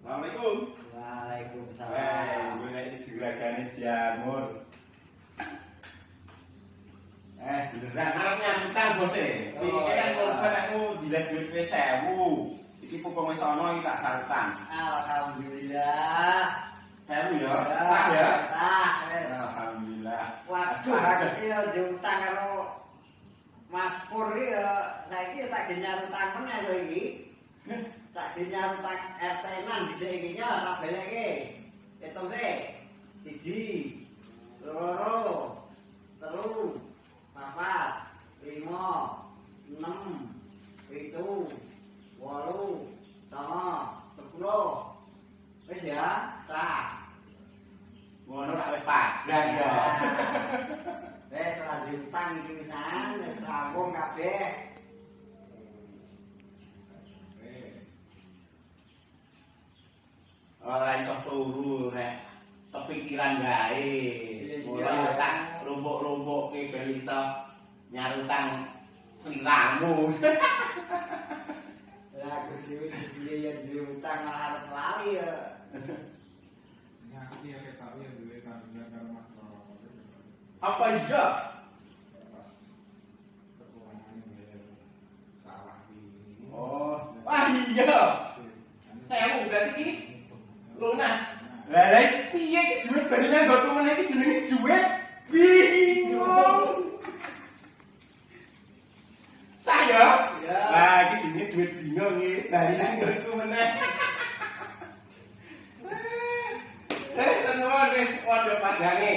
Assalamualaikum. Waalaikumsalam. Gue ini juragane jamur. Beneran arepnya utang bos e. Iki kan korban aku jilat duit wis 1000. Iki pupung wis ana iki tak sarutang. Alhamdulillah. 1000 ya. Tak ya. Tak. Alhamdulillah. Waduh, iki yo diutang karo Mas Pur iki yo saiki tak genyar utang meneh lho iki. Tak genyar utang RT 6 dhisik iki yo tak balekke. Hitung sik. 1 2 3 4 5 6 7 8 9 10 wis ya tak Ngono tak wis padang ya. wis ora diutang iki pisan wis rampung kabeh. Ora iso turu nek kepikiran gawe. Ora tak lumpuk-lumpukke ben iso nyarutang sliramu. Lah kudu dhewe diutang malah arep lali ya. Aku ya kayak tahu yang dulu karo Mas Rawat. Apa iya? Pas kekurangan bayar salah ini. Oh, wah iya. Saya mau berarti ini lunas. Lah lha piye iki duit barene nggo tumen iki jenenge duit bingung. Saya? Ya. Lah iki jenenge duit bingung iki. Lah ini nggo tumen. Seneng wis padha padange.